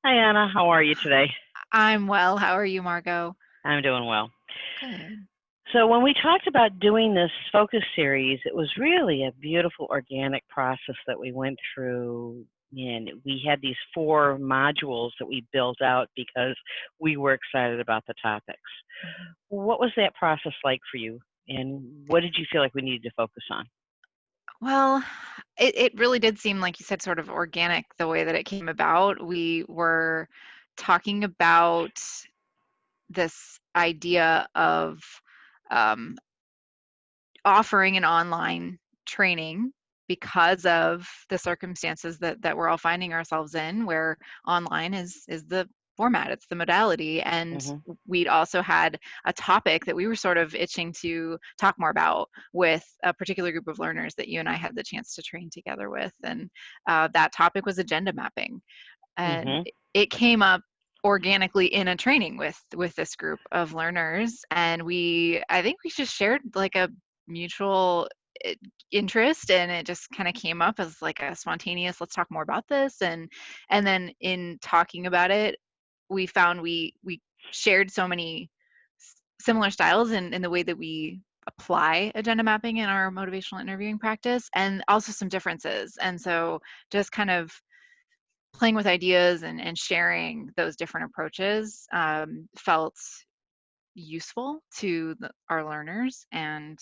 Hi, Anna. How are you today? I'm well. How are you, Margot? I'm doing well. Good. So, when we talked about doing this focus series, it was really a beautiful organic process that we went through. And we had these four modules that we built out because we were excited about the topics. Mhm. What was that process like for you? And what did you feel like we needed to focus on? Well, it really did seem like you said sort of organic the way that it came about. We were talking about this idea of um, offering an online training because of the circumstances that we're all finding ourselves in, where online is the format, it's the modality. And Hmm. we'd also had a topic that we were sort of itching to talk more about with a particular group of learners that you and I had the chance to train together with. And that topic was agenda mapping. And Hmm. it came up organically in a training with this group of learners, and I think we just shared like a mutual i- interest, and it just kind of came up as like a spontaneous let's talk more about this. And then in talking about it, we found we shared so many similar styles in the way that we apply agenda mapping in our motivational interviewing practice, and also some differences. And so just kind of playing with ideas and sharing those different approaches felt useful to our learners. And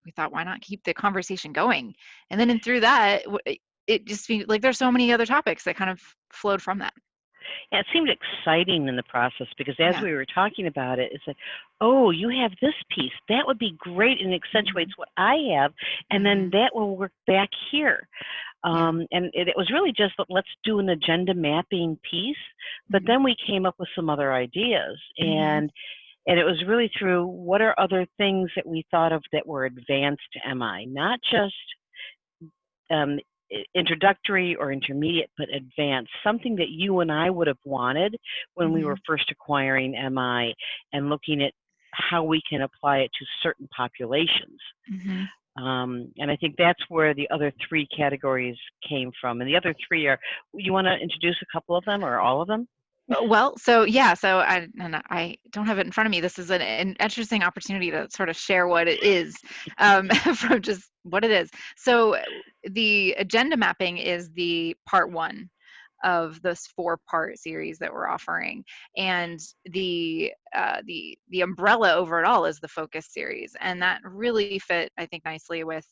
we thought, why not keep the conversation going? And then through that, it just seemed like there's so many other topics that kind of flowed from that. Yeah, it seemed exciting in the process because as Yeah. we were talking about it, it's like, oh, you have this piece. That would be great and accentuates Hmm. what I have, and then Hmm. that will work back here. Yeah. And it was really just let's do an agenda mapping piece, but Hmm. then we came up with some other ideas, Hmm. and it was really through what are other things that we thought of that were advanced MI, not just um, introductory or intermediate, but advanced, something that you and I would have wanted when we were Hmm. first acquiring MI and looking at how we can apply it to certain populations. Hmm. And I think that's where the other three categories came from. And the other three are, you want to introduce a couple of them or all of them? Well, so yeah, so I don't have it in front of me. This is an interesting opportunity to sort of share what it is, from just what it is. So the agenda mapping is the part one of this four-part series that we're offering, and the umbrella over it all is the focus series, and that really fit, I think, nicely with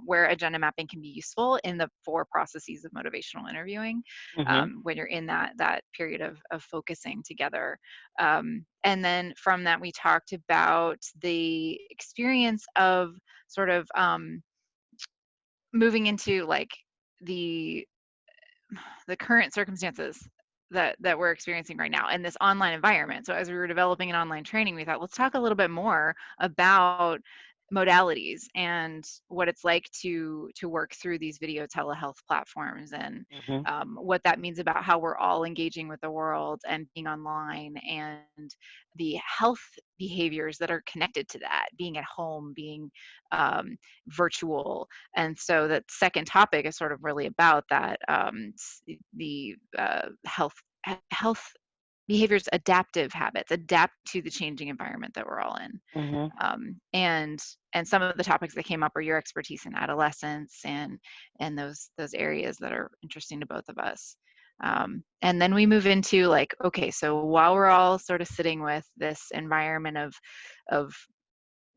where agenda mapping can be useful in the four processes of motivational interviewing, Mm-hmm. when you're in that period of focusing together. And then from that, we talked about the experience of sort of moving into like the the current circumstances that we're experiencing right now in this online environment. So as we were developing an online training, we thought let's talk a little bit more about modalities and what it's like to work through these video telehealth platforms, and Mm-hmm. what that means about how we're all engaging with the world and being online, and the health behaviors that are connected to that, being at home, being um, virtual. And so that second topic is sort of really about that, the health behaviors, adaptive habits, adapt to the changing environment that we're all in. Mm-hmm. And some of the topics that came up are your expertise in adolescence, and those areas that are interesting to both of us. And then we move into like, okay, so while we're all sort of sitting with this environment of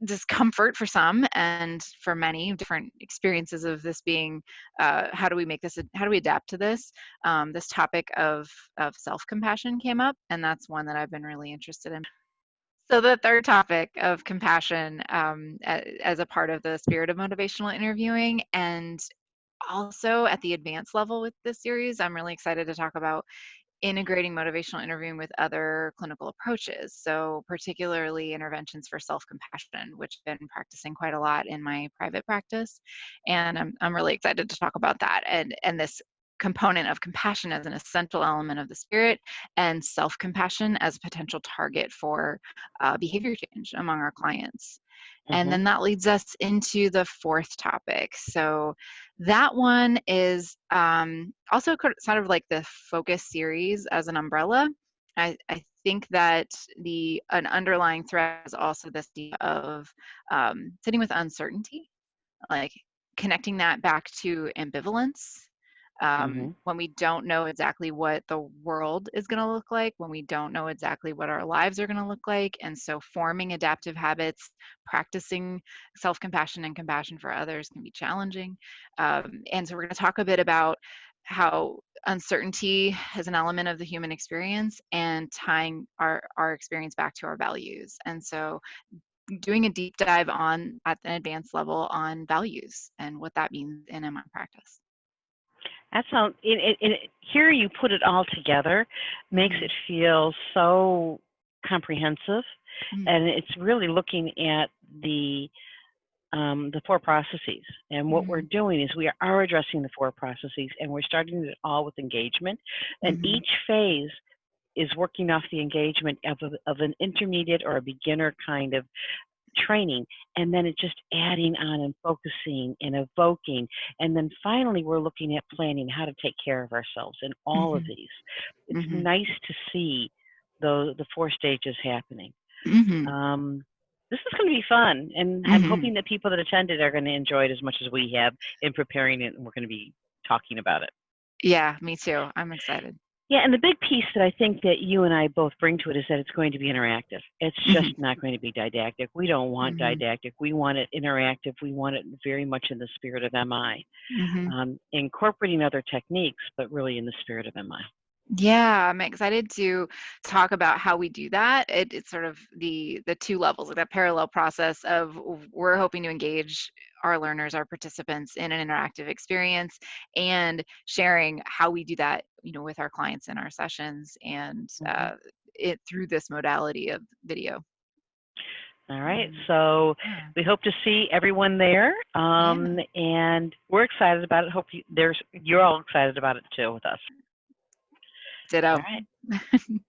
discomfort for some, and for many different experiences of this being, how do we make this, how do we adapt to this, this topic of self-compassion came up, and that's one that I've been really interested in. So the third topic of compassion, as a part of the spirit of motivational interviewing, and also at the advanced level with this series, I'm really excited to talk about integrating motivational interviewing with other clinical approaches. So, particularly interventions for self compassion, which I've been practicing quite a lot in my private practice. And I'm really excited to talk about that, and this component of compassion as an essential element of the spirit, and self compassion as a potential target for behavior change among our clients. And then that leads us into the fourth topic. So that one is also sort of like the focus series as an umbrella. I think that an underlying thread is also this idea of sitting with uncertainty, like connecting that back to ambivalence. When we don't know exactly what the world is going to look like, when we don't know exactly what our lives are going to look like. And so forming adaptive habits, practicing self-compassion and compassion for others can be challenging. And so we're going to talk a bit about how uncertainty is an element of the human experience and tying our experience back to our values. And so doing a deep dive on at an advanced level on values and what that means in MI practice. That sounds, here you put it all together, makes it feel so comprehensive, and it's really looking at the four processes. And what we're doing is we are addressing the four processes, and we're starting it all with engagement. And each phase is working off the engagement of an intermediate or a beginner kind of training, and then it's just adding on and focusing and evoking, and then finally we're looking at planning how to take care of ourselves in all of these. It's nice to see the four stages happening. This is going to be fun, and I'm hoping that people that attended are going to enjoy it as much as we have in preparing it, and we're going to be talking about it. Yeah, me too. I'm excited. Yeah, and the big piece that I think that you and I both bring to it is that it's going to be interactive. It's just not going to be didactic. We don't want didactic. We want it interactive. We want it very much in the spirit of MI, incorporating other techniques, but really in the spirit of MI. Yeah, I'm excited to talk about how we do that. It's sort of the two levels, like that parallel process of we're hoping to engage our learners, our participants in an interactive experience, and sharing how we do that, with our clients in our sessions and it through this modality of video. All right, so we hope to see everyone there, and we're excited about it. Hope you're all excited about it too with us. Ditto. All right.